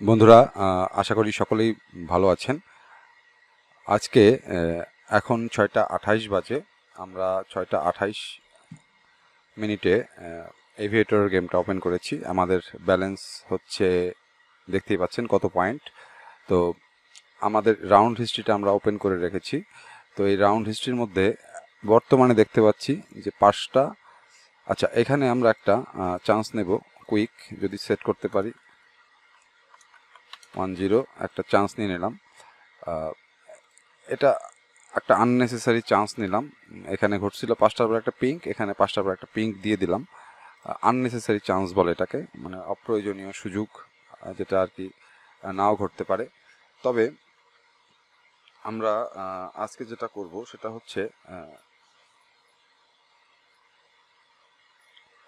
বন্ধুরা, আশা করি সকলেই ভালো আছেন। আজকে এখন 6টা 28 বাজে। আমরা 6টা 28 মিনিটে এভিয়েটর গেমটা ওপেন করেছি। আমাদের ব্যালেন্স হচ্ছে, দেখতেই পাচ্ছেন কত পয়েন্ট। তো আমাদের রাউন্ড হিস্ট্রিটা আমরা ওপেন করে রেখেছি। তো এই রাউন্ড হিস্ট্রির মধ্যে বর্তমানে দেখতে পাচ্ছি যে 5টা। আচ্ছা, এখানে আমরা একটা চান্স নেব, কুইক যদি সেট করতে পারি। 10 একটা চান্স নিয়ে নিলাম। এটা একটা আননেসেসারি চান্স নিলাম। এখানে ঘটছিল 5টার পর একটা পিঙ্ক, এখানে 5টার পর একটা পিঙ্ক দিয়ে দিলাম। আননেসেসারি চান্স বলে এটাকে, মানে অপ্রয়োজনীয় সুযোগ, যেটা আর কি নাও ঘটতে পারে। তবে আমরা আজকে যেটা করব সেটা হচ্ছে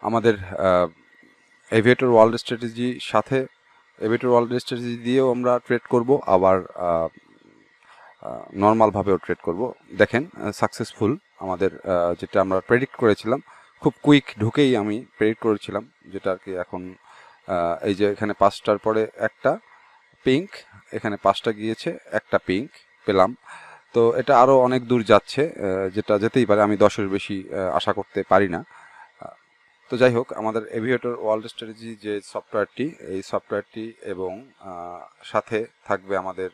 আমাদের এভিয়েটর ওয়ার্ল্ড স্ট্র্যাটেজি সাথে এভিয়েটর ওয়ার্ল্ড স্ট্র্যাটেজি দিয়েও আমরা ট্রেড করব, আবার নর্মালভাবেও ট্রেড করব। দেখেন, সাকসেসফুল আমাদের যেটা আমরা প্রেডিক্ট করেছিলাম, খুব কুইক ঢুকেই আমি প্রেডিক্ট করেছিলাম, যেটা আর কি এখন এই যে এখানে 5টার পরে একটা পিঙ্ক, এখানে 5টা গিয়েছে, একটা পিঙ্ক পেলাম। তো এটা আরও অনেক দূর যাচ্ছে, যেটা যেতেই পারে, আমি 10-এর বেশি আশা করতে পারি না। তো যাই হোক, আমাদের এভিয়েটর ওয়ার্ল্ড স্ট্র্যাটেজি যে সফটওয়্যারটি, এই সফটওয়্যারটি এবং সাথে থাকবে আমাদের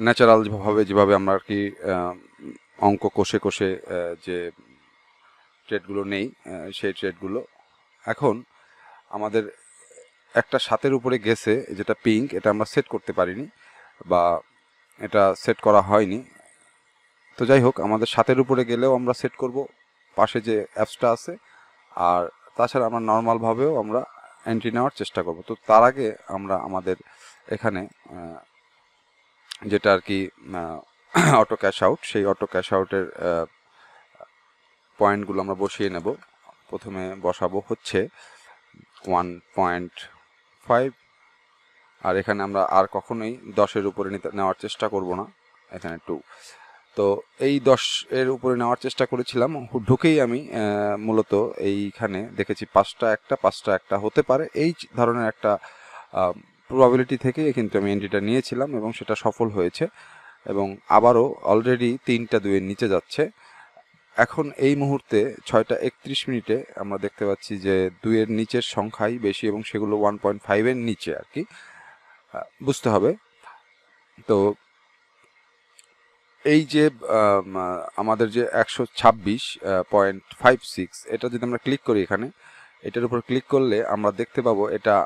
ন্যাচারালভাবে যেভাবে আমরা আর কি অঙ্ক কষে কষে যে ট্রেডগুলো নেই, সেই ট্রেডগুলো। এখন আমাদের একটা 7-এর উপরে গেছে, যেটা পিঙ্ক, এটা আমরা সেট করতে পারিনি বা এটা সেট করা হয়নি। তো যাই হোক, আমাদের 7-এর উপরে গেলেও আমরা সেট করব পাশে যে অ্যাপসটা আছে, আর তাছাড়া আমরা নর্মালভাবেও আমরা এন্ট্রি নেওয়ার চেষ্টা করব। তো তার আগে আমরা আমাদের এখানে যেটা আর কি অটো ক্যাশ আউট, সেই অটো ক্যাশ আউটের পয়েন্টগুলো আমরা বসিয়ে নেব। প্রথমে বসাবো হচ্ছে 1.5, আর এখানে আমরা আর কখনোই 10-এর উপরে নেওয়ার চেষ্টা করব না, এখানে 2। তো এই 10-এর উপরে নেওয়ার চেষ্টা করেছিলাম, ঢুকেই আমি মূলত এইখানে দেখেছি 5টা একটা হতে পারে, এই ধরনের একটা প্রবাবিলিটি থেকে কিন্তু আমি এন্ট্রিটা নিয়েছিলাম এবং সেটা সফল হয়েছে। এবং আবারও অলরেডি 3টা 2-এর নিচে যাচ্ছে। এখন এই মুহূর্তে 6টা 31 মিনিটে আমরা দেখতে পাচ্ছি যে 2-এর নিচের সংখ্যাই বেশি এবং সেগুলো 1.5-এর নিচে আর কি, বুঝতে হবে। তো এই যে আমাদের যে 126.56, এটা যদি আমরা ক্লিক করি এখানে, এটার উপর ক্লিক করলে আমরা দেখতে পাবো এটা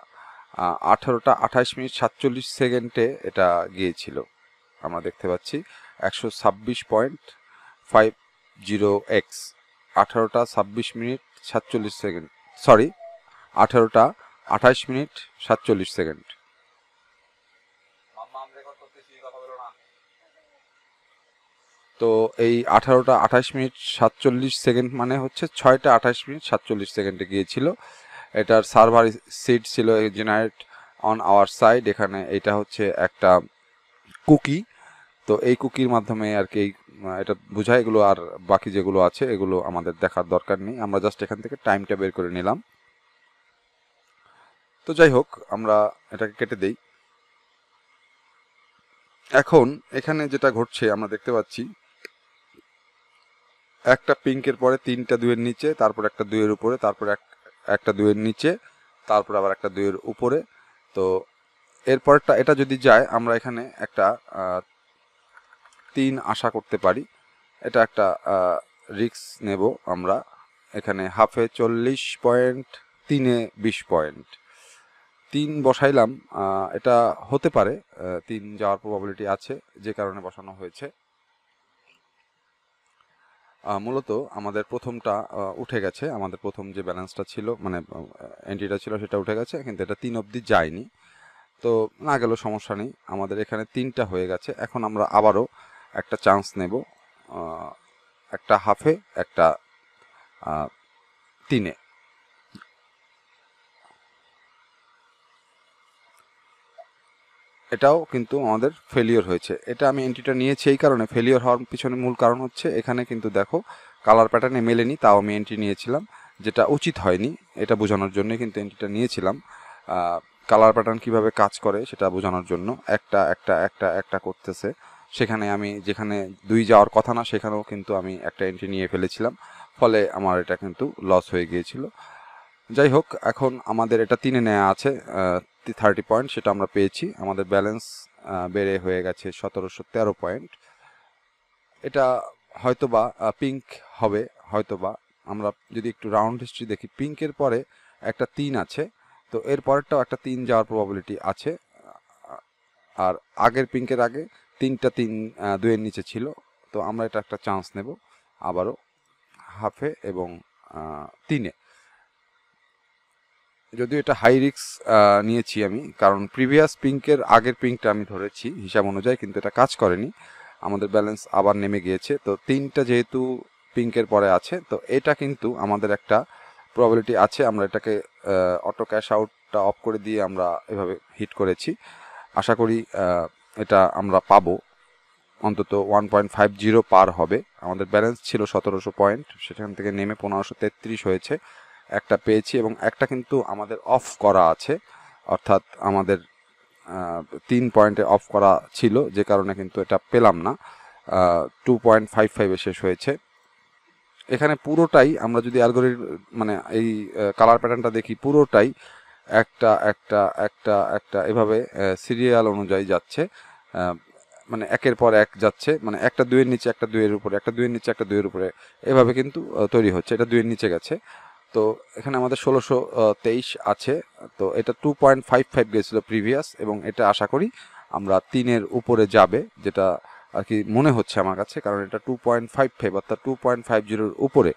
18টা 28 মিনিট 47 সেকেন্ডে এটা গিয়েছিল। আমরা দেখতে পাচ্ছি 126.50x, 18টা 26 মিনিট 47 সেকেন্ড, সরি 18টা 28 মিনিট 47 সেকেন্ড। তো এই 18টা 28 মিনিট 47 সেকেন্ড মানে হচ্ছে 6টা 28 মিনিট 47 সেকেন্ডে গিয়েছিল। এটার সার্ভার সিট ছিল জেনারেট অন আওয়ার সাইড। এখানে এটা হচ্ছে একটা কুকি। তো এই কুকির মাধ্যমে আর কি এটা বোঝায়, এগুলো আর বাকি যেগুলো আছে এগুলো আমাদের দেখার দরকার নেই, আমরা জাস্ট এখান থেকে টাইমটা বের করে নিলাম। তো যাই হোক, আমরা এটাকে কেটে দেই। এখন এখানে যেটা ঘটছে আমরা দেখতে পাচ্ছি, একটা পিঙ্কের পরে 3টা 2-এর নিচে, তারপর একটা 2-এর উপরে, তারপর একটা 2-এর নিচে, তারপর আবার একটা 2-এর উপরে। তো এরপরটা এটা যদি যায়, আমরা এখানে একটা 3 আশা করতে পারি। এটা একটা রিস্ক নেব আমরা। এখানে হাফে 40 পয়েন্ট, 3-এ 20 পয়েন্ট, 3 বসাইলাম। এটা হতে পারে 3 যাওয়ার প্রবাবিলিটি আছে, যে কারণে বসানো হয়েছে। মূলত আমাদের প্রথমটা উঠে গেছে, আমাদের প্রথম যে ব্যালেন্সটা ছিল, মানে এন্ট্রিটা ছিল, সেটা উঠে গেছে, কিন্তু এটা 3 অবধি যায়নি। তো না গেলেও সমস্যা নেই, আমাদের এখানে 3টা হয়ে গেছে। এখন আমরা আবারও একটা চান্স নেব, একটা হাফে, একটা 3-এ। এটাও কিন্তু আমাদের ফেলিওর হয়েছে। এটা আমি এন্ট্রিটা নিয়েছি এই কারণে, ফেলিওর হওয়ার পিছনে মূল কারণ হচ্ছে এখানে কিন্তু দেখো কালার প্যাটার্নে মেলেনি, তাও আমি এন্ট্রি নিয়েছিলাম, যেটা উচিত হয়নি। এটা বোঝানোর জন্য কিন্তু এন্ট্রিটা নিয়েছিলাম। কালার প্যাটার্ন কিভাবে কাজ করে সেটা বোঝানোর জন্য একটা একটা একটা একটা করতেছে। সেখানে আমি যেখানে 2 যাওয়ার কথা না সেখানেও কিন্তু আমি একটা এন্ট্রি নিয়ে ফেলেছিলাম, ফলে আমার এটা কিন্তু লস হয়ে গিয়েছিল। যাই হোক, এখন আমাদের এটা 3-এ নেওয়া আছে 30 পয়েন্ট, সেটা আমরা পেয়েছি। আমাদের ব্যালেন্স বেড়ে হয়ে গেছে 1713 পয়েন্ট। এটা হয়তোবা পিঙ্ক হবে, হয়তোবা। আমরা যদি একটু রাউন্ড হিস্ট্রি দেখি, পিঙ্কের পরে একটা 3 আছে, তো এর পরেরটাও একটা 3 যাওয়ার প্রবাবিলিটি আছে। আর আগের পিঙ্কের আগে 3টা 3 2-এর নিচে ছিল, তো আমরা এটা একটা চান্স নেব আবারও হাফে এবং 3-এ। যদিও এটা হাই রিস্ক নিয়েছি আমি, কারণ প্রিভিয়াস পিঙ্কের আগের পিঙ্কটা আমি ধরেছি হিসাব অনুযায়ী, কিন্তু এটা কাজ করেনি, আমাদের ব্যালেন্স আবার নেমে গিয়েছে। তো 3টা যেহেতু পিঙ্কের পরে আছে, তো এটা কিন্তু আমাদের একটা প্রবাবিলিটি আছে। আমরা এটাকে অটো ক্যাশ আউটটা অফ করে দিয়ে আমরা এভাবে হিট করেছি। আশা করি এটা আমরা পাবো, অন্তত 1.50 পার হবে। আমাদের ব্যালেন্স ছিল 1700 পয়েন্ট, সেখান থেকে নেমে 1533 হয়েছে। একটা পেয়েছি এবং একটা কিন্তু আমাদের অফ করা আছে, অর্থাৎ আমাদের 3 পয়েন্টে অফ করা ছিল, যে কারণে কিন্তু এটা পেলাম না। 2.55-এ শেষ হয়েছে। এখানে পুরোটাই আমরা যদি মানে এই কালার প্যাটার্নটা দেখি, পুরোটাই একটা একটা একটা একটা এভাবে সিরিয়াল অনুযায়ী যাচ্ছে, মানে একের পর এক যাচ্ছে, মানে একটা 2-এর নিচে একটা 2-এর উপরে, একটা 2-এর নিচে একটা 2-এর উপরে, এভাবে কিন্তু তৈরি হচ্ছে। এটা 2-এর নিচে গেছে, তো এখানে আমাদের 1623 আছে। তো এটা 2.55 গেছিল প্রিভিয়াস, এবং এটা আশা করি আমরা 3-এর উপরে যাবে, যেটা আর কি মনে হচ্ছে আমার কাছে, কারণ এটা 2.55 অর্থাৎ 2.50-এর উপরে।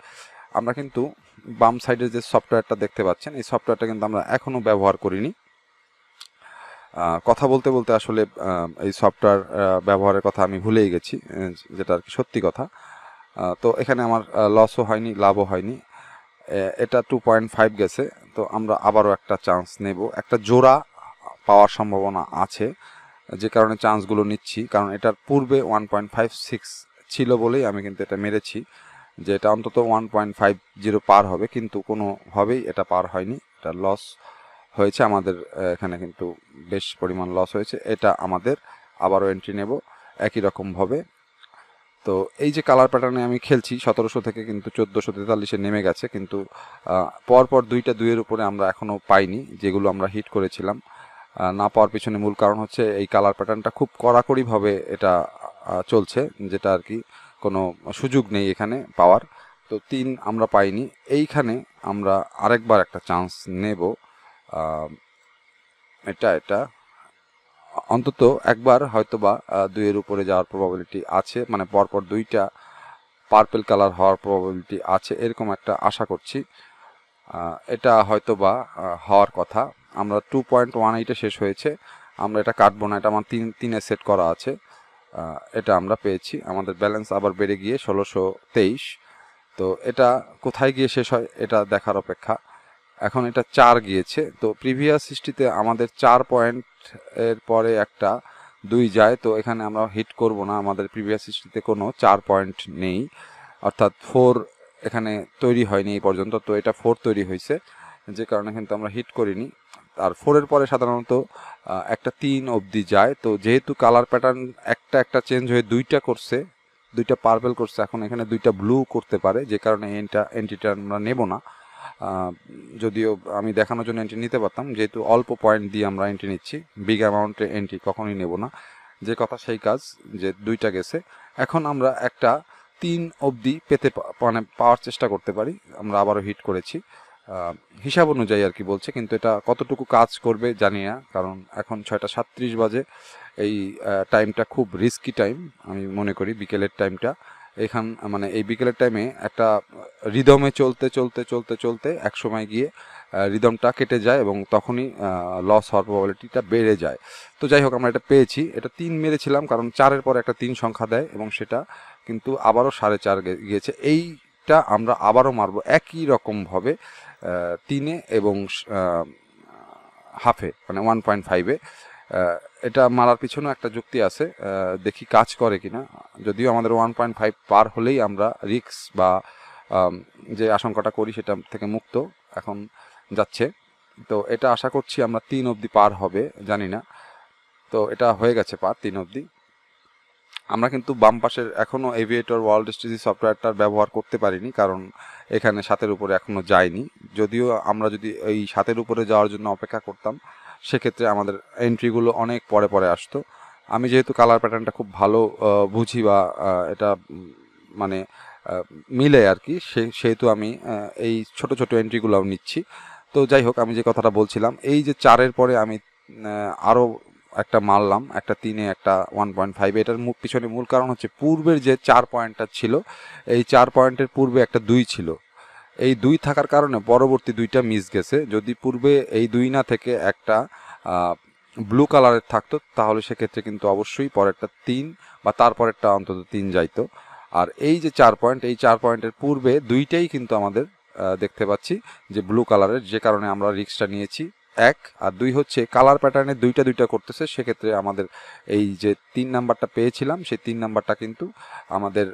আমরা কিন্তু বাম সাইডের যে সফটওয়্যারটা দেখতে পাচ্ছেন, এই সফটওয়্যারটা কিন্তু আমরা এখনও ব্যবহার করিনি। কথা বলতে বলতে আসলে এই সফটওয়্যার ব্যবহারের কথা আমি ভুলেই গেছি, যেটা আর কি সত্যি কথা। তো এখানে আমার লসও হয়নি, লাভও হয়নি। এটা 2.5 গেছে, তো আমরা আবারও একটা চান্স নেব। একটা জোড়া পাওয়ার সম্ভাবনা আছে, যে কারণে চান্সগুলো নিচ্ছি, কারণ এটার পূর্বে 1.56 ছিল বলেই আমি কিন্তু এটা মেরেছি, যে এটা অন্তত 1.50 পার হবে, কিন্তু কোনোভাবেই এটা পার হয়নি। এটা লস হয়েছে আমাদের, এখানে কিন্তু বেশ পরিমাণ লস হয়েছে। এটা আমাদের আবারও এন্ট্রি নেব একই রকমভাবে। তো এই যে কালার প্যাটার্নে আমি খেলছি, 1700 থেকে কিন্তু 1443-এ নেমে গেছে, কিন্তু পরপর 2টা 2-এর উপরে আমরা এখনও পাইনি, যেগুলো আমরা হিট করেছিলাম। না পাওয়ার পিছনে মূল কারণ হচ্ছে এই কালার প্যাটার্নটা খুব কড়াকড়িভাবে এটা চলছে, যেটা আর কি কোনো সুযোগ নেই এখানে পাওয়ার। তো 3 আমরা পাইনি, এইখানে আমরা আরেকবার একটা চান্স নেব। এটা অন্তত একবার হয়তোবা 2-এর উপরে যাওয়ার প্রবাবিলিটি আছে, মানে পরপর 2টা পার্পল কালার হওয়ার প্রবাবিলিটি আছে, এরকম একটা আশা করছি। এটা হয়তোবা হওয়ার কথা। আমরা 2.18-এ শেষ হয়েছে, আমরা এটা কাটবো না, এটা আমার 3-এ সেট করা আছে। এটা আমরা পেয়েছি, আমাদের ব্যালেন্স আবার বেড়ে গিয়ে 1623। তো এটা কোথায় গিয়ে শেষ হয় এটা দেখার অপেক্ষা। এখন এটা 4 গিয়েছে, তো প্রিভিয়াস হিস্ট্রিতে আমাদের 4 পয়েন্ট এর পরে একটা 2 যায়, তো এখানে আমরা হিট করব না, আমাদের প্রিভিয়াস হিস্ট্রিতে কোনো 4 পয়েন্ট নেই, অর্থাৎ 4 এখানে তৈরি হয়নি এই পর্যন্ত। তো এটা 4 তৈরি হয়েছে, যে কারণে কিন্তু আমরা হিট করিনি। আর 4-এর পরে সাধারণত একটা 3 অবধি যায়, তো যেহেতু কালার প্যাটার্ন একটা একটা চেঞ্জ হয়ে 2টা করছে, 2টা পার্পল করছে, এখন এখানে 2টা ব্লু করতে পারে, যে কারণে এন্ট্রিটা আমরা নেব না। যদিও আমি দেখানোর জন্য এন্ট্রি নিতে পারতাম, যেহেতু অল্প পয়েন্ট দিয়ে আমরা এন্ট্রি নিচ্ছি, বিগ অ্যামাউন্টে এন্ট্রি কখনোই নেব না। যে কথা সেই কাজ, যে 2টা গেছে, এখন আমরা একটা 3 অবধি মানে পাওয়ার চেষ্টা করতে পারি। আমরা আবারও হিট করেছি হিসাব অনুযায়ী আর কি বলছে, কিন্তু এটা কতটুকু কাজ করবে জানি না, কারণ এখন 6:37 বাজে। এই টাইমটা খুব রিস্কি টাইম আমি মনে করি, বিকেলের টাইমটা। মানে এই বিকেলের টাইমে একটা রিদমে চলতে চলতে চলতে চলতে এক সময় গিয়ে রিদমটা কেটে যায়, এবং তখনই লস হওয়ার প্রবাবিলিটিটা বেড়ে যায়। তো যাই হোক, আমরা এটা পেয়েছি। এটা 3 মেরেছিলাম, কারণ 4-এর পরে একটা 3 সংখ্যা দেয়, এবং সেটা কিন্তু আবারও 4.5 গিয়েছে। এইটা আমরা আবারও মারবো একই রকমভাবে 3-এ এবং হাফে, মানে 1.5-এ। এটা মারার পিছনেও একটা যুক্তি আছে, দেখি কাজ করে কিনা। যদিও আমাদের 1.5 পার হলেই আমরা রিস্ক বা যে আশঙ্কাটা করি সেটা থেকে মুক্ত এখন যাচ্ছে। তো এটা আশা করছি আমরা 3 অবধি পার হবে, জানি না। তো এটা হয়ে গেছে পার 3 অবধি। আমরা কিন্তু বাম পাশের এখনও এভিয়েটর ওয়ার্ল্ড স্ট্র্যাটেজি সফটওয়্যারটার ব্যবহার করতে পারিনি, কারণ এখানে 7-এর উপরে এখনও যায়নি। যদিও আমরা যদি এই 7-এর উপরে যাওয়ার জন্য অপেক্ষা করতাম, সেক্ষেত্রে আমাদের এন্ট্রিগুলো অনেক পরে পরে আসতো। আমি যেহেতু কালার প্যাটার্নটা খুব ভালো বুঝি বা এটা মানে মিলে আর কি, সেহেতু আমি এই ছোট ছোট এন্ট্রিগুলোও নিচ্ছি। তো যাই হোক, আমি যে কথাটা বলছিলাম, এই যে 4-এর পরে আমি আরও একটা মারলাম, একটা 3-এ, একটা 1.5। এটার পিছনে মূল কারণ হচ্ছে পূর্বের যে 4 পয়েন্টটা ছিল, এই 4 পয়েন্টের পূর্বে একটা 2 ছিল। এই 2 থাকার কারণে পরবর্তী 2টা মিস গেছে। যদি পূর্বে এই 2 না থেকে একটা ব্লু কালারের থাকতো, তাহলে সেক্ষেত্রে কিন্তু অবশ্যই পরেরটা 3 বা তারপরেরটা অন্তত 3 যাইতো। আর এই যে 4 পয়েন্ট, এই 4 পয়েন্টের পূর্বে 2টাই কিন্তু আমাদের দেখতে পাচ্ছি যে ব্লু কালারের, যে কারণে আমরা রিস্কটা নিয়েছি। 1 আর 2 হচ্ছে কালার প্যাটার্নে 2টা করতেছে, সেক্ষেত্রে আমাদের এই যে 3 নাম্বারটা পেয়েছিলাম, সেই 3 নাম্বারটা কিন্তু আমাদের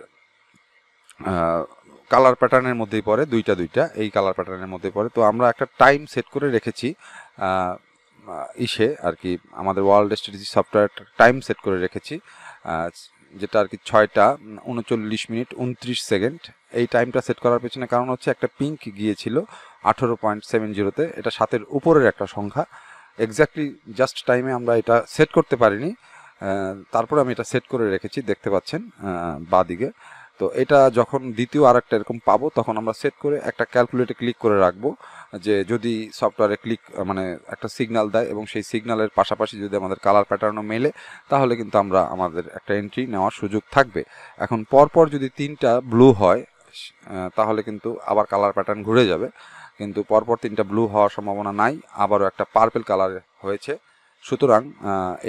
কালার প্যাটার্নের মধ্যেই পড়ে, 2টা এই কালার প্যাটার্নের মধ্যেই পড়ে। তো আমরা একটা টাইম সেট করে রেখেছি ইসে আর কি, আমাদের world strategy software time set করে রেখেছি, যেটা আর কি 6:39:29। এই টাইমটা সেট করার পেছনে কারণ হচ্ছে একটা পিঙ্ক গিয়েছিল 18.70-তে, এটা 7-এর উপরের একটা সংখ্যা। এক্স্যাক্টলি জাস্ট টাইমে আমরা এটা সেট করতে পারিনি, তারপরে আমি এটা সেট করে রেখেছি, দেখতে পাচ্ছেন বাঁদিকে। তো এটা যখন দ্বিতীয় আর একটা এরকম পাবো, তখন আমরা সেট করে একটা ক্যালকুলেটে ক্লিক করে রাখবো, যে যদি সফটওয়্যারে ক্লিক মানে একটা সিগন্যাল দেয় এবং সেই সিগন্যালের পাশাপাশি যদি আমাদের কালার প্যাটার্নও মেলে, তাহলে কিন্তু আমাদের একটা এন্ট্রি নেওয়ার সুযোগ থাকবে। এখন পরপর যদি 3টা ব্লু হয়, তাহলে কিন্তু আবার কালার প্যাটার্ন ঘুরে যাবে, কিন্তু পরপর 3টা ব্লু হওয়ার সম্ভাবনা নাই, আবারও একটা পার্পেল কালার হয়েছে। সুতরাং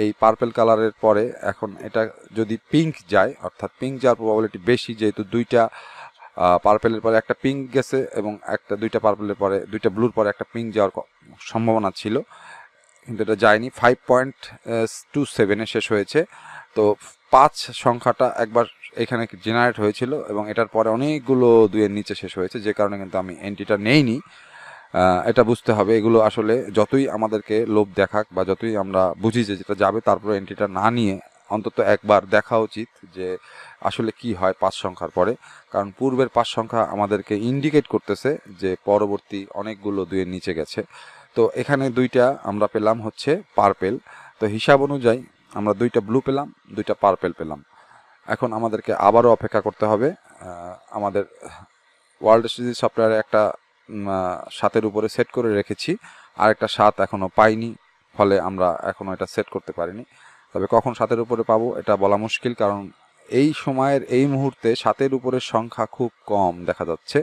এই পার্পেল কালারের পরে এখন এটা যদি পিঙ্ক যায়, অর্থাৎ পিঙ্ক যাওয়ার প্রবাবিলিটি বেশি, যেহেতু 2টা পার্পেলের পরে একটা পিঙ্ক গেছে এবং 2টা পার্পেলের পরে 2টা ব্লুর পরে একটা পিঙ্ক যাওয়ার সম্ভাবনা ছিল, কিন্তু এটা যায়নি। 5.27-এ শেষ হয়েছে। তো 5 সংখ্যাটা একবার এখানে জেনারেট হয়েছিল এবং এটার পরে অনেকগুলো 2-এর নিচে শেষ হয়েছে, যে কারণে কিন্তু আমি এন্ট্রিটা নেইনি। এটা বুঝতে হবে, এগুলো আসলে যতই আমাদেরকে লোভ দেখাক বা যতই আমরা বুঝি যে যেটা যাবে, তারপরে এন্ট্রিটা না নিয়ে অন্তত একবার দেখা উচিত যে আসলে কি হয় 5 সংখ্যার পরে, কারণ পূর্বের 5 সংখ্যা আমাদেরকে ইন্ডিকেট করতেছে যে পরবর্তী অনেকগুলো 2-এর নিচে গেছে। তো এখানে 2টা আমরা পেলাম হচ্ছে পার্পেল। তো হিসাব অনুযায়ী আমরা 2টা ব্লু পেলাম, 2টা পার্পেল পেলাম। এখন আমাদেরকে আবারও অপেক্ষা করতে হবে। আমাদের ওয়ার্ল্ড স্ট্র্যাটেজি সফটওয়্যারে একটা 7-এর উপরে সেট করে রেখেছি, আর একটা 7 এখনও পাইনি, ফলে আমরা এখনও এটা সেট করতে পারিনি। তবে কখন 7-এর উপরে পাবো এটা বলা মুশকিল, কারণ এই সময়ের এই মুহূর্তে 7-এর উপরের সংখ্যা খুব কম দেখা যাচ্ছে।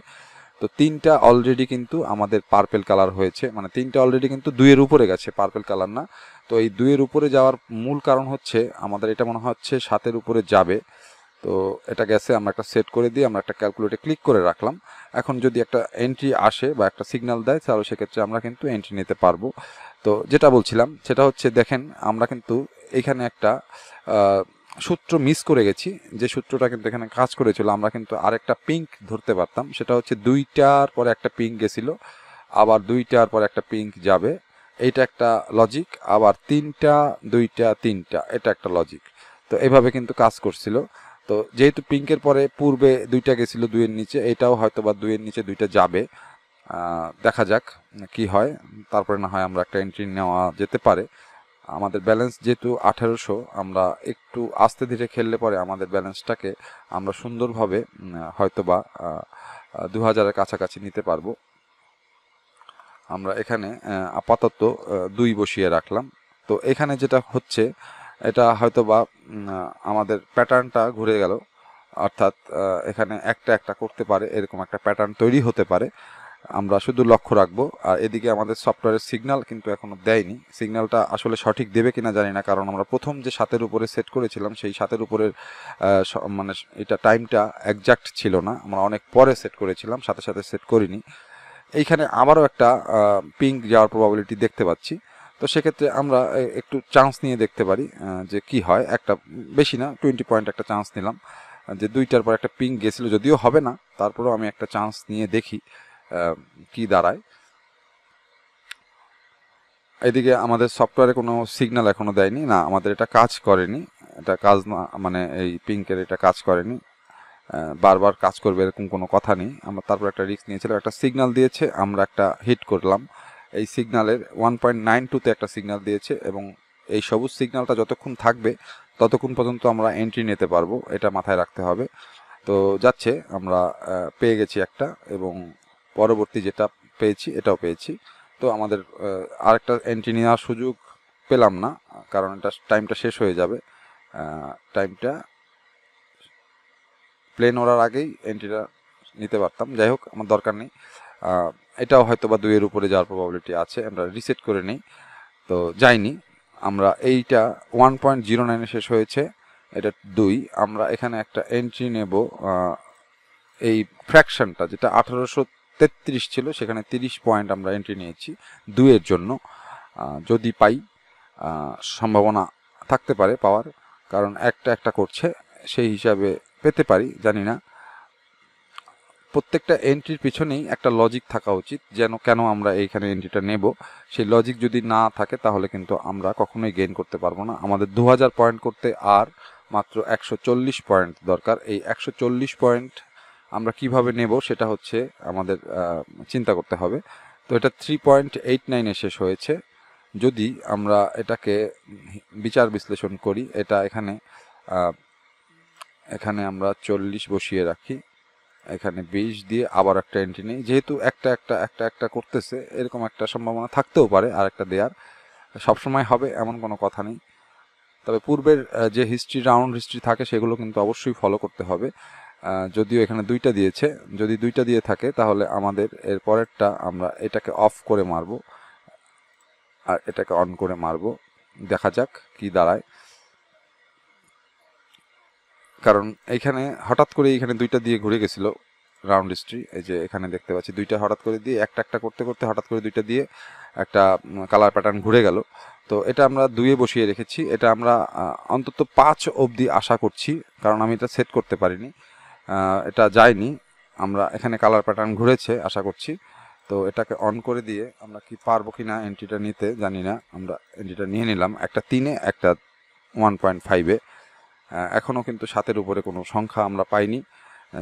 তো 3টা অলরেডি কিন্তু আমাদের পার্পেল কালার হয়েছে, মানে 3টা অলরেডি কিন্তু 2-এর উপরে গেছে, পার্পেল কালার না। তো এই 2-এর উপরে যাওয়ার মূল কারণ হচ্ছে আমাদের এটা মনে হচ্ছে 7-এর উপরে যাবে। তো এটা গেছে, আমরা একটা সেট করে দিয়ে আমরা একটা ক্যালকুলেটে ক্লিক করে রাখলাম। এখন যদি একটা এন্ট্রি আসে বা একটা সিগন্যাল দেয়, তাহলে সেক্ষেত্রে আমরা কিন্তু এন্ট্রি নিতে পারবো। তো যেটা বলছিলাম সেটা হচ্ছে, দেখেন আমরা কিন্তু এখানে একটা সূত্র মিস করে গেছি, যে সূত্রটা কিন্তু এখানে কাজ করেছিল। আমরা কিন্তু আরেকটা পিঙ্ক ধরতে পারতাম, সেটা হচ্ছে 2টার পরে একটা পিঙ্ক গেছিল, আবার 2টার পরে একটা পিঙ্ক যাবে, এইটা একটা লজিক। আবার 3টা 2টা 3টা, এটা একটা লজিক। তো এভাবে কিন্তু কাজ করছিল। তো যেহেতু পিঙ্কের পরে পূর্বে 2টা গেছিল 2-এর নিচে, এটাও হয়তো বা 2-এর নিচে 2টা যাবে। দেখা যাক কি হয়, তারপরে না হয় আমরা একটা এন্ট্রি নেওয়া যেতে পারে। আমাদের ব্যালেন্স যেহেতু 1800, আমরা একটু আস্তে ধীরে খেললে পরে আমাদের ব্যালেন্সটাকে আমরা সুন্দরভাবে হয়তো বা 2000-এর কাছাকাছি নিতে পারবো। আমরা এখানে আপাতত 2 বসিয়ে রাখলাম। তো এখানে যেটা হচ্ছে, এটা হয়তো বা আমাদের প্যাটার্নটা ঘুরে গেল, অর্থাৎ এখানে একটা করতে পারে, এরকম একটা প্যাটার্ন তৈরি হতে পারে। আমরা শুধু লক্ষ্য রাখবো। আর এদিকে আমাদের সফটওয়্যারের সিগন্যাল কিন্তু এখনো দেয়নি। সিগন্যালটা আসলে সঠিক দেবে কিনা জানি না, কারণ আমরা প্রথম যে 7-এর উপরে সেট করেছিলাম, সেই 7-এর উপরের মানে এটা টাইমটা একজ্যাক্ট ছিল না, আমরা অনেক পরে সেট করেছিলাম, সাথে সাথে সেট করিনি। এইখানে আবারও একটা পিঙ্ক যাওয়ার প্রবাবিলিটি দেখতে পাচ্ছি। তো সেক্ষেত্রে আমরা একটু চান্স নিয়ে দেখতে পারি যে কি হয়। একটা বেশি না, 20 পয়েন্ট একটা চান্স নিলাম, যে 2টার পর একটা পিঙ্ক গেছিলো, যদিও হবে না, তারপরেও আমি একটা চান্স নিয়ে দেখি কি দাঁড়ায়। এদিকে আমাদের সফটওয়্যারে কোনো সিগন্যাল এখনো দেয়নি, না আমাদের এটা কাজ করেনি, এটা কাজ না, মানে এই পিঙ্কের এটা কাজ করেনি, বারবার কাজ করবে এরকম কোনো কথা নেই। আমরা তারপর একটা রিস্ক নিয়েছিলাম, একটা সিগন্যাল দিয়েছে, আমরা একটা হিট করলাম। এই সিগন্যালের 1.92-তে একটা সিগন্যাল দিয়েছে, এবং এই সবুজ সিগন্যালটা যতক্ষণ থাকবে ততক্ষণ পর্যন্ত আমরা এন্ট্রি নিতে পারবো, এটা মাথায় রাখতে হবে। তো যাচ্ছে, আমরা পেয়ে গেছি একটা, এবং পরবর্তী যেটা পেয়েছি এটাও পেয়েছি। তো আমাদের আরেকটা এন্ট্রি নেওয়ার সুযোগ পেলাম না, কারণ এটা টাইমটা শেষ হয়ে যাবে। টাইমটা প্লেন ওড়ার আগেই এন্ট্রিটা নিতে পারতাম, যাই হোক আমার দরকার নেই। এটাও হয়তো বা 2-এর উপরে যাওয়ার প্রবাবিলিটি আছে, আমরা রিসেট করে নিই। তো যাইনি, আমরা এইটা 1.09-এ শেষ হয়েছে, এটা 2। আমরা এখানে একটা এন্ট্রি নেব, এই ফ্র্যাকশনটা যেটা 1833 ছিল সেখানে 30 পয়েন্ট আমরা এন্ট্রি নিয়েছি 2-এর জন্য। যদি পাই, সম্ভাবনা থাকতে পারে পাওয়ার, কারণ একটা করছে, সেই হিসাবে পেতে পারি, জানি না। প্রত্যেকটা এন্ট্রির পিছনেই একটা লজিক থাকা উচিত, যেন কেন আমরা এইখানে এন্ট্রিটা নেব, সেই লজিক যদি না থাকে তাহলে কিন্তু আমরা কখনোই গেইন করতে পারবো না। আমাদের 2000 পয়েন্ট করতে আর মাত্র 140 পয়েন্ট দরকার। এই 140 পয়েন্ট আমরা কিভাবে নেব সেটা হচ্ছে আমাদের চিন্তা করতে হবে। তো এটা 3.89-এ শেষ হয়েছে। যদি আমরা এটাকে বিচার বিশ্লেষণ করি, এটা এখানে আমরা 40 বসিয়ে রাখি, এখানে 20 দিয়ে আবার একটা এন্ট্রি নেই, যেহেতু একটা করতেছে, এরকম একটা সম্ভাবনা থাকতেও পারে আর একটা দেওয়ার, সবসময় হবে এমন কোনো কথা নেই। তবে পূর্বের যে রাউন্ড হিস্ট্রি থাকে সেগুলো কিন্তু অবশ্যই ফলো করতে হবে। যদিও এখানে 2টা দিয়েছে, যদি 2টা দিয়ে থাকে তাহলে আমাদের এর পরেরটা আমরা এটাকে অফ করে মারবো আর এটাকে অন করে মারবো, দেখা যাক কি দাঁড়ায়। কারণ এইখানে হঠাৎ করে এইখানে 2টা দিয়ে ঘুরে গেছিল রাউন্ড হিস্ট্রি, এই যে এখানে দেখতে পাচ্ছি 2টা হঠাৎ করে দিয়ে একটা করতে করতে হঠাৎ করে 2টা দিয়ে একটা কালার প্যাটার্ন ঘুরে গেল। তো এটা আমরা 2-এ বসিয়ে রেখেছি, এটা আমরা অন্তত 5 অবধি আশা করছি, কারণ আমি এটা সেট করতে পারিনি, এটা যায়নি। আমরা এখানে কালার প্যাটার্ন ঘুরেছে আশা করছি। তো এটাকে অন করে দিয়ে আমরা কি পারবো কি না এন্ট্রিটা নিতে জানি না, আমরা এন্ট্রিটা নিয়ে নিলাম, একটা 3-এ একটা 1.5-এ। এখনও কিন্তু 7-এর উপরে কোনো সংখ্যা আমরা পাইনি,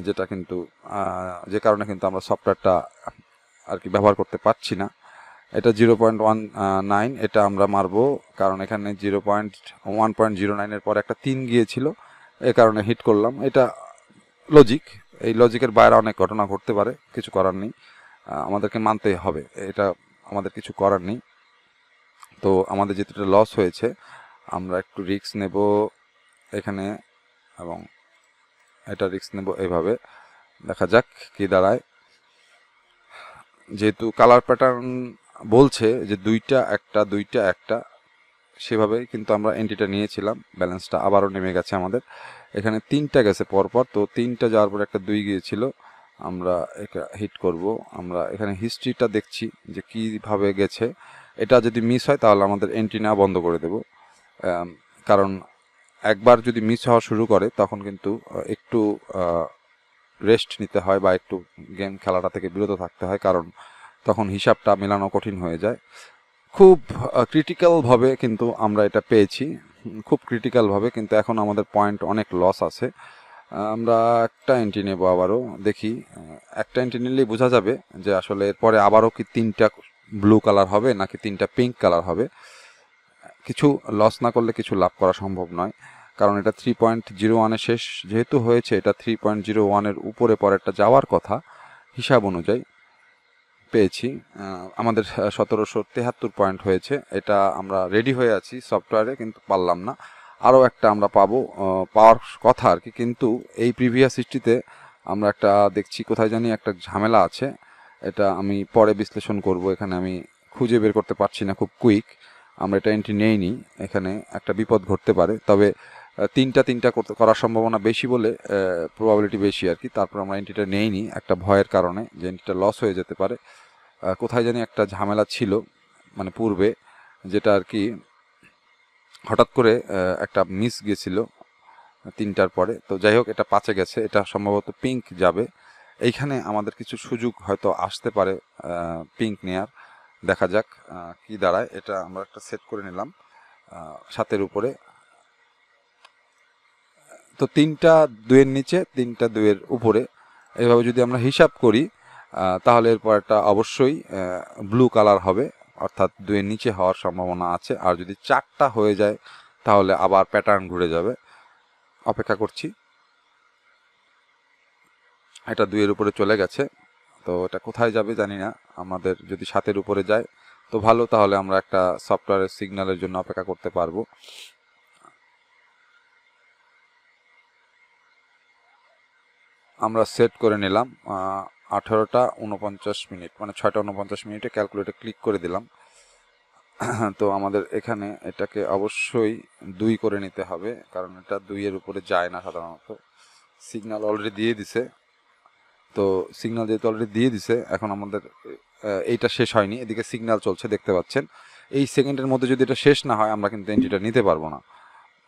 যেটা কিন্তু যে কারণে কিন্তু আমরা সফটওয়্যারটা আর কি ব্যবহার করতে পারছি না। এটা 0.19, এটা আমরা মারবো, কারণ এখানে 1.09-এর পরে একটা 3 গিয়েছিল, এ কারণে হিট করলাম। এটা লজিক, এই লজিকের বাইরে অনেক ঘটনা ঘটতে পারে, কিছু করার নেই, আমাদেরকে মানতেই হবে, এটা আমাদের কিছু করার নেই। তো আমাদের যেটা লস হয়েছে, আমরা একটু রিস্ক নেব এখানে, এবং এটা রিস্ক নেব এইভাবে, দেখা যাক কি দাঁড়ায়। যেহেতু কালার প্যাটার্ন বলছে যে 2টা একটা, সেভাবেই কিন্তু আমরা এন্ট্রিটা নিয়েছিলাম, ব্যালেন্সটা আবারও নেমে গেছে আমাদের, এখানে 3টা গেছে পরপর, তো 3টা যাওয়ার পর একটা 2 গিয়েছিল, আমরা এটা হিট করব। আমরা এখানে হিস্ট্রিটা দেখছি যে কীভাবে গেছে, এটা যদি মিস হয় তাহলে আমাদের এন্ট্রি নেওয়া বন্ধ করে দেব, কারণ একবার যদি মিস হওয়া শুরু করে তখন কিন্তু একটু রেস্ট নিতে হয় বা একটু গেম খেলাটা থেকে বিরত থাকতে হয়, কারণ তখন হিসাবটা মেলানো কঠিন হয়ে যায়। খুব ক্রিটিক্যালভাবে কিন্তু আমরা এটা পেয়েছি, খুব ক্রিটিক্যালভাবে, কিন্তু এখন আমাদের পয়েন্ট অনেক লস আছে। আমরা একটা এন্ট্রি নেব, আবারও দেখি, একটা এন্ট্রি নিলেই বোঝা যাবে যে আসলে এরপরে আবারও কি 3টা ব্লু কালার হবে নাকি 3টা পিঙ্ক কালার হবে। কিছু লস না করলে কিছু লাভ করা সম্ভব নয়, কারণ এটা 3.01-এ শেষ যেহেতু হয়েছে, এটা 3.01-এর উপরে পরেরটা যাওয়ার কথা হিসাব অনুযায়ী পেয়েছি। আমাদের 1773 পয়েন্ট হয়েছে, এটা আমরা রেডি হয়ে আছি সফটওয়্যারে, কিন্তু পারলাম না। আরও একটা আমরা পাওয়ার কথা আর কি, কিন্তু এই প্রিভিয়াস হিস্ট্রিতে আমরা একটা দেখছি কোথায় জানি একটা ঝামেলা আছে, এটা আমি পরে বিশ্লেষণ করব, এখানে আমি খুঁজে বের করতে পারছি না খুব কুইক। আমরা এটা এন্ট্রি নেইনি, এখানে একটা বিপদ ঘটতে পারে, তবে 3টা করার সম্ভাবনা বেশি বলে প্রবাবিলিটি বেশি আর কি, তারপর আমরা এন্ট্রিটা নেইনি একটা ভয়ের কারণে যে এন্ট্রিটা লস হয়ে যেতে পারে। কোথায় জানি একটা ঝামেলা ছিল মানে পূর্বে, যেটা আর কি হঠাৎ করে একটা মিস গেছিল 3টার পরে। তো যাই হোক, এটা 5-এ গেছে, এটা সম্ভবত পিঙ্ক যাবে, এইখানে আমাদের কিছু সুযোগ হয়তো আসতে পারে পিঙ্ক নেয়ার, দেখা যাক কি দাঁড়ায়। এটা আমরা একটা সেট করে নিলাম 7-এর উপরে। তো 3টা 2-এর নিচে, 3টা 2-এর উপরে, এইভাবে যদি আমরা হিসাব করি তাহলে এরপর একটা অবশ্যই ব্লু কালার হবে, অর্থাৎ 2-এর নিচে হওয়ার সম্ভাবনা আছে। আর যদি 4টা হয়ে যায় তাহলে আবার প্যাটার্ন ঘুরে যাবে। অপেক্ষা করছি। এটা 2-এর উপরে চলে গেছে, তো এটা কোথায় যাবে জানি না। আমাদের যদি 7-এর উপরে যায় তো ভালো, তাহলে আমরা একটা সফটওয়্যারের সিগন্যালের জন্য অপেক্ষা করতে পারবো। আমরা সেট করে নিলাম 18টা 49 মিনিট, মানে 6টা 49 মিনিটে ক্যালকুলেটর ক্লিক করে দিলাম। তো আমাদের এখানে এটাকে অবশ্যই 2 করে নিতে হবে, কারণ এটা 2-এর উপরে যায় না সাধারণত। সিগন্যাল অলরেডি দিয়ে দিছে, তো সিগন্যাল যেহেতু অলরেডি দিয়ে দিছে, এখন আমাদের এইটা শেষ হয়নি, এদিকে সিগন্যাল চলছে দেখতে পাচ্ছেন। এই সেকেন্ডের মধ্যে যদি এটা শেষ না হয় আমরা কিন্তু এন্ট্রিটা নিতে পারবো না।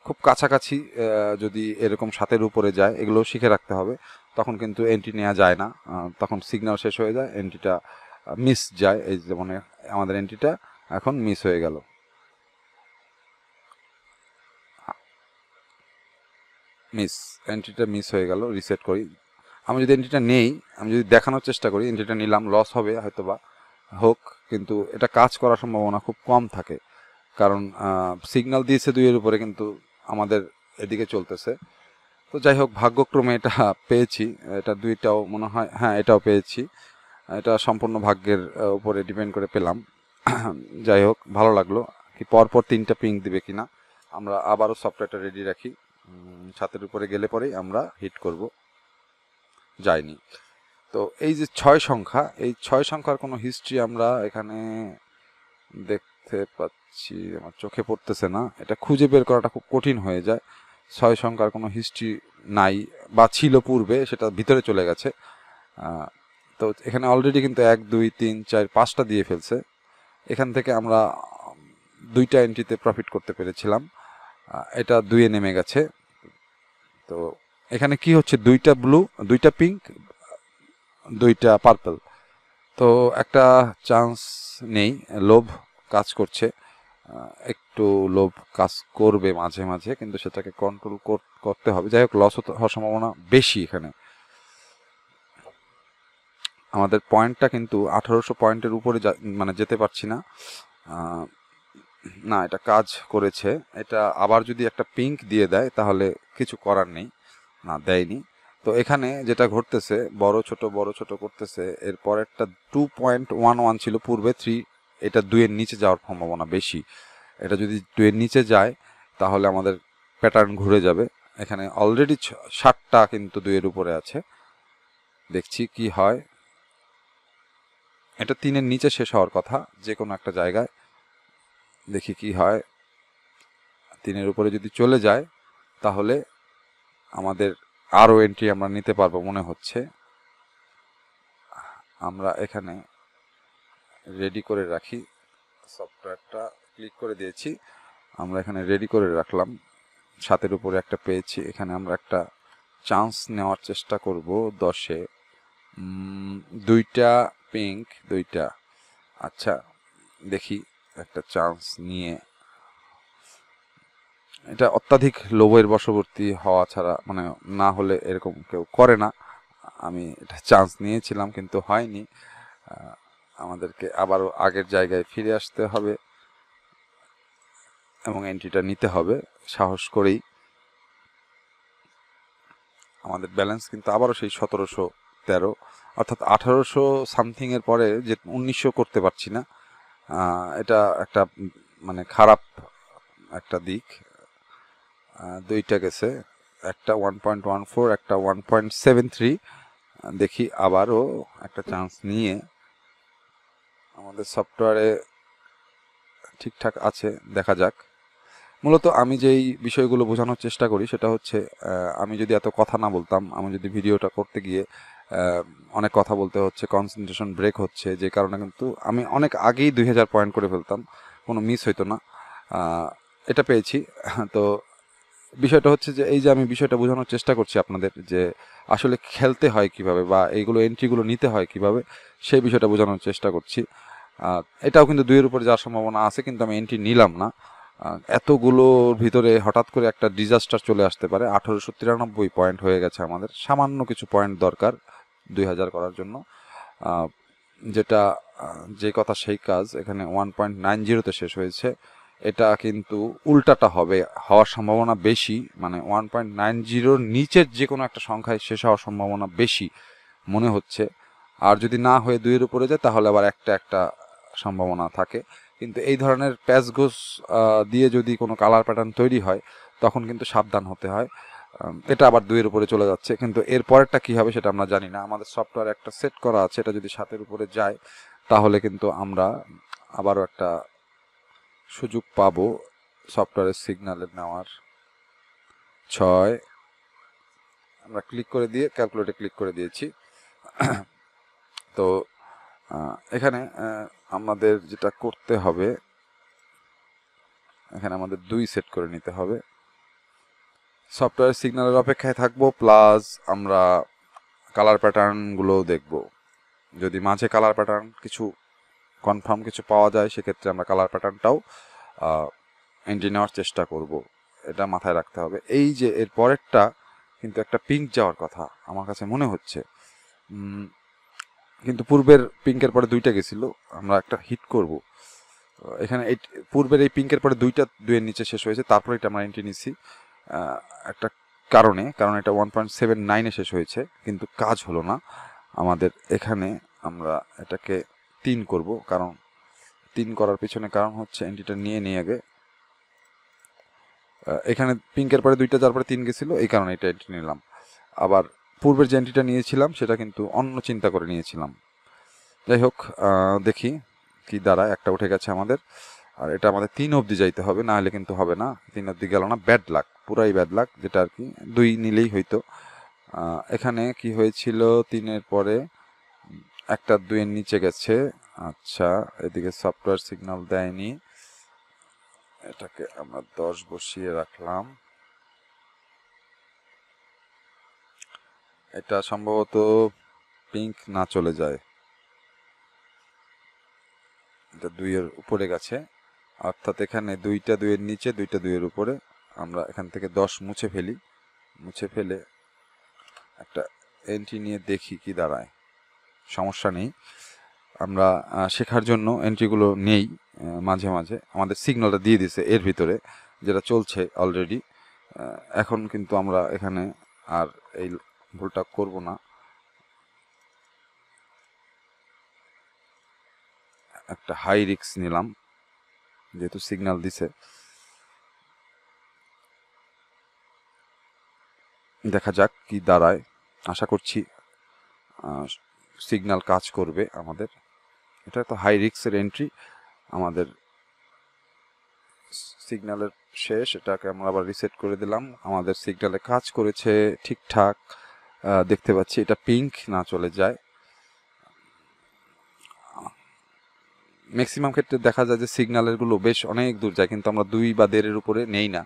খুব কাছাকাছি যদি এরকম 7-এর উপরে যায়, এগুলো শিখে রাখতে হবে, তখন কিন্তু এন্ট্রি নেওয়া যায় না, তখন সিগন্যাল শেষ হয়ে যায়, এন্ট্রিটা মিস যায়। এই যেমন আমাদের এন্ট্রিটা এখন মিস হয়ে গেল। এন্ট্রিটা মিস হয়ে গেল। রিসেট করি। আমি যদি এন্ট্রিটা নেই, আমি যদি দেখানোর চেষ্টা করি এন্ট্রিটা নিলাম, লস হবে হয়তো বা হোক, কিন্তু এটা কাজ করার সম্ভাবনা খুব কম থাকে, কারণ সিগন্যাল দিয়েছে 2-এর উপরে, কিন্তু আমাদের এদিকে চলতেছে। তো যাই হোক, ভাগ্যক্রমে এটা পেয়েছি। এটা 2টাও মনে হয়, হ্যাঁ এটাও পেয়েছি। এটা সম্পূর্ণ ভাগ্যের উপরে ডিপেন্ড করে পেলাম। যাই হোক, ভালো লাগলো। কি পরপর 3টা পিং দিবে কিনা। আমরা আবারও সফটওয়্যারটা রেডি রাখি, 7-এর উপরে গেলে পরেই আমরা হিট করব। যায়নি। তো এই যে 6 সংখ্যা, এই 6 সংখ্যার কোনো হিস্ট্রি আমরা এখানে দেখতে পাচ্ছি, আমার চোখে পড়তেছে না। এটা খুঁজে বের করাটা খুব কঠিন হয়ে যায়। 6 সংখ্যার কোনো হিস্ট্রি নাই, বা ছিল পূর্বে, সেটা ভিতরে চলে গেছে। তো এখানে অলরেডি কিন্তু 1 2 3 4 5টা দিয়ে ফেলছে। এখান থেকে আমরা 2টা এন্ট্রিতে প্রফিট করতে পেরেছিলাম, এটা 2-এ নেমে গেছে। তো এখানে কি হচ্ছে, 2টা ব্লু, 2টা পিঙ্ক, 2টা পার্পল। তো একটা চান্স নেই, লোভ কাজ করছে, একটু লোভ কাজ করবে মাঝে মাঝে, কিন্তু সেটাকে কন্ট্রোল করতে হবে। যাই হোক, লস হওয়ার সম্ভাবনা বেশি এখানে। আমাদের পয়েন্টটা কিন্তু 1800 পয়েন্টের উপরে মানে যেতে পারছি না। না, এটা কাজ করেছে। এটা আবার যদি একটা পিঙ্ক দিয়ে দেয় তাহলে কিছু করার নেই। না, দেয়নি। তো এখানে যেটা ঘটতেছে, বড় ছোট করতেছে। এরপর একটা 2.11 ছিল পূর্বে 3, এটা 2-এর নিচে যাওয়ার সম্ভাবনা বেশি। এটা যদি 2-এর নিচে যায় তাহলে আমাদের প্যাটার্ন ঘুরে যাবে। এখানে অলরেডি 60টা কিন্তু 2-এর উপরে আছে, দেখছি কি হয়। এটা 3-এর নিচে শেষ হওয়ার কথা যে কোনো একটা জায়গায়, দেখি কি হয়। 3-এর উপরে যদি চলে যায় তাহলে আমাদের আরও এন্ট্রি আমরা নিতে পারবো মনে হচ্ছে। আমরা এখানে রেডি করে রাখি, সফটওয়্যারটা ক্লিক করে দিয়েছি, আমরা এখানে রেডি করে রাখলাম। 7-এর উপরে একটা পেয়েছি, এখানে আমরা একটা চান্স নেওয়ার চেষ্টা করব 10-এ। 2টা পিঙ্ক, 2টা, আচ্ছা দেখি একটা চান্স নিয়ে। এটা অত্যাধিক লোভের বশবর্তী হওয়া ছাড়া, মানে না হলে এরকম কেউ করে না। আমি এটা চান্স নিয়েছিলাম কিন্তু হয়নি। আমাদেরকে আবারও আগের জায়গায় ফিরে আসতে হবে এবং এন্ট্রিটা নিতে হবে সাহস করেই। আমাদের ব্যালেন্স কিন্তু আবারও সেই 1713, অর্থাৎ 1800 সামথিংয়ের পরে যে 1900 করতে পারছি না, এটা একটা মানে খারাপ একটা দিক। 2টা গেছে, একটা 1.14, একটা 1.73। দেখি আবারও একটা চান্স নিয়ে। আমাদের সফটওয়্যারে ঠিকঠাক আছে, দেখা যাক। মূলত আমি যেই বিষয়গুলো বোঝানোর চেষ্টা করি সেটা হচ্ছে, আমি যদি এত কথা না বলতাম, আমি যদি ভিডিওটা করতে গিয়ে অনেক কথা বলতে হচ্ছে, কনসেন্ট্রেশন ব্রেক হচ্ছে, যে কারণে কিন্তু আমি অনেক আগেই 2000 পয়েন্ট করে ফেলতাম, কোনো মিস হইতো না। এটা পেয়েছি। তো বিষয়টা হচ্ছে যে, এই যে আমি বিষয়টা বোঝানোর চেষ্টা করছি আপনাদের, যে আসলে খেলতে হয় কিভাবে বা এইগুলো এন্ট্রিগুলো নিতে হয় কিভাবে, সেই বিষয়টা বোঝানোর চেষ্টা করছি। এটাও কিন্তু 2-এর উপরে যাওয়ার সম্ভাবনা আছে, কিন্তু আমি এন্ট্রি নিলাম না। এতগুলোর ভিতরে হঠাৎ করে একটা ডিজাস্টার চলে আসতে পারে। 1893 পয়েন্ট হয়ে গেছে আমাদের, সামান্য কিছু পয়েন্ট দরকার 2000 করার জন্য, যেটা যে কথা সেই কাজ। এখানে 1.90-তে শেষ হয়েছে, এটা কিন্তু উল্টাটা হওয়ার সম্ভাবনা বেশি, মানে 1.90-র নিচের যে কোনো একটা সংখ্যায় শেষ হওয়ার সম্ভাবনা বেশি মনে হচ্ছে। আর যদি না হয়ে 2-এর উপরে যায় তাহলে আবার একটা সম্ভাবনা থাকে। কিন্তু এই ধরনের প্যাচগোস দিয়ে যদি কোনো কালার প্যাটার্ন তৈরি হয় তখন কিন্তু সাবধান হতে হয়। এটা আবার 2-এর উপরে চলে যাচ্ছে, কিন্তু এর পরেরটা কী হবে সেটা আমরা জানি না। আমাদের সফটওয়্যার একটা সেট করা আছে, এটা যদি 7-এর উপরে যায় তাহলে কিন্তু আমরা আবারও একটা সুযোগ পাবো সফটওয়্যারের সিগন্যালের নেওয়ার। 6 আমরা ক্লিক করে দিয়ে ক্যালকুলেটে ক্লিক করে দিয়েছি। তো এখানে আমাদের যেটা করতে হবে, এখানে আমাদের 2 সেট করে নিতে হবে। সফটওয়্যার সিগন্যালের অপেক্ষায় থাকবো, প্লাস আমরা কালার প্যাটার্নগুলোও দেখব। যদি মাঝে কালার প্যাটার্ন কিছু কনফার্ম কিছু পাওয়া যায় সেক্ষেত্রে আমরা কালার প্যাটার্নটাও এন্ট্রি নেওয়ার চেষ্টা করব, এটা মাথায় রাখতে হবে। এই যে এর পরেরটা কিন্তু একটা পিঙ্ক যাওয়ার কথা আমার কাছে মনে হচ্ছে, কিন্তু পূর্বের পিঙ্কের পরে 2টা গেছিলো, আমরা একটা হিট করব। এখানে এই পূর্বের এই পিঙ্কের পরে 2-এর নিচে শেষ হয়েছে, তারপরে এটা আমরা এন্ট্রি নিচ্ছি একটা কারণ এটা 1.79-এ শেষ হয়েছে, কিন্তু কাজ হলো না আমাদের। এখানে আমরা এটাকে 3 করব, কারণ 3 করার পিছনে কারণ হচ্ছে এন্ট্রিটা নিয়ে আগে এখানে পিঙ্কের পরে 2টা যার পরে 3 গেছিলো, এই কারণে এটা এন্ট্রি নিলাম। আবার পূর্বের যে এন্ট্রিটা নিয়েছিলাম সেটা কিন্তু অন্য চিন্তা করে নিয়েছিলাম। যাই হোক, দেখি কি দাঁড়ায়। একটা উঠে গেছে আমাদের, আর এটা আমাদের 3 অবধি যাইতে হবে, না হলে কিন্তু হবে না। 3 অবধি গেল না, ব্যাড লাক, পুরাই ব্যাড লাক, যেটা আর কি 2 নিলেই হইতো। এখানে কি হয়েছিল, 3-এর পরে একটা 2-এর নিচে গেছে। আচ্ছা, এদিকে সফটওয়্যার সিগন্যাল দেয়নি, এটাকে আমরা 10 বসিয়ে রাখলাম। এটা সম্ভবত পিঙ্ক না চলে যায়, এটা 2-এর উপরে গেছে, অর্থাৎ এখানে 2টা 2-এর নিচে 2টা 2-এর উপরে। আমরা এখান থেকে 10 মুছে ফেলে একটা এন্ট্রি নিয়ে দেখি কি দাঁড়ায়। সমস্যা নেই, আমরা শেখার জন্য এন্ট্রিগুলো নেই মাঝে মাঝে। আমাদের সিগন্যালটা দিয়ে দিছে এর ভিতরে, যেটা চলছে অলরেডি। এখন কিন্তু আমরা এখানে আর এই ভুলটা করব না। একটা হাই রিস্ক নিলাম যেহেতু সিগন্যাল দিছে। দেখা যাক কি দাঁড়ায়, আশা করছি সিগন্যাল কাজ করবে আমাদের। এটা তো হাই রিস্কের এন্ট্রি, আমাদের সিগন্যালের শেষ। এটাকে আমরা আবার রিসেট করে দিলাম, আমাদের সিগন্যালে কাজ করেছে ঠিকঠাক দেখতে পাচ্ছি। এটা পিঙ্ক না চলে যায়। ম্যাক্সিমাম ক্ষেত্রে দেখা যায় যে সিগন্যালেরগুলো বেশ অনেক দূর যায়, কিন্তু আমরা 2 বা 1.5-এর উপরে নেই না,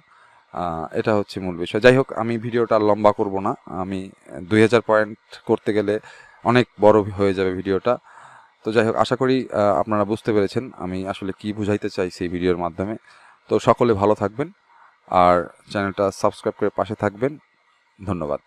এটা হচ্ছে মূল বিষয়। যাই হোক, আমি ভিডিওটা লম্বা করব না, আমি 2000 পয়েন্ট করতে গেলে অনেক বড় হয়ে যাবে ভিডিওটা। তো যাই হোক, আশা করি আপনারা বুঝতে পেরেছেন আমি আসলে কি বুঝাইতে চাইছি এই ভিডিওর মাধ্যমে। তো সকলে ভালো থাকবেন আর চ্যানেলটা সাবস্ক্রাইব করে পাশে থাকবেন। ধন্যবাদ।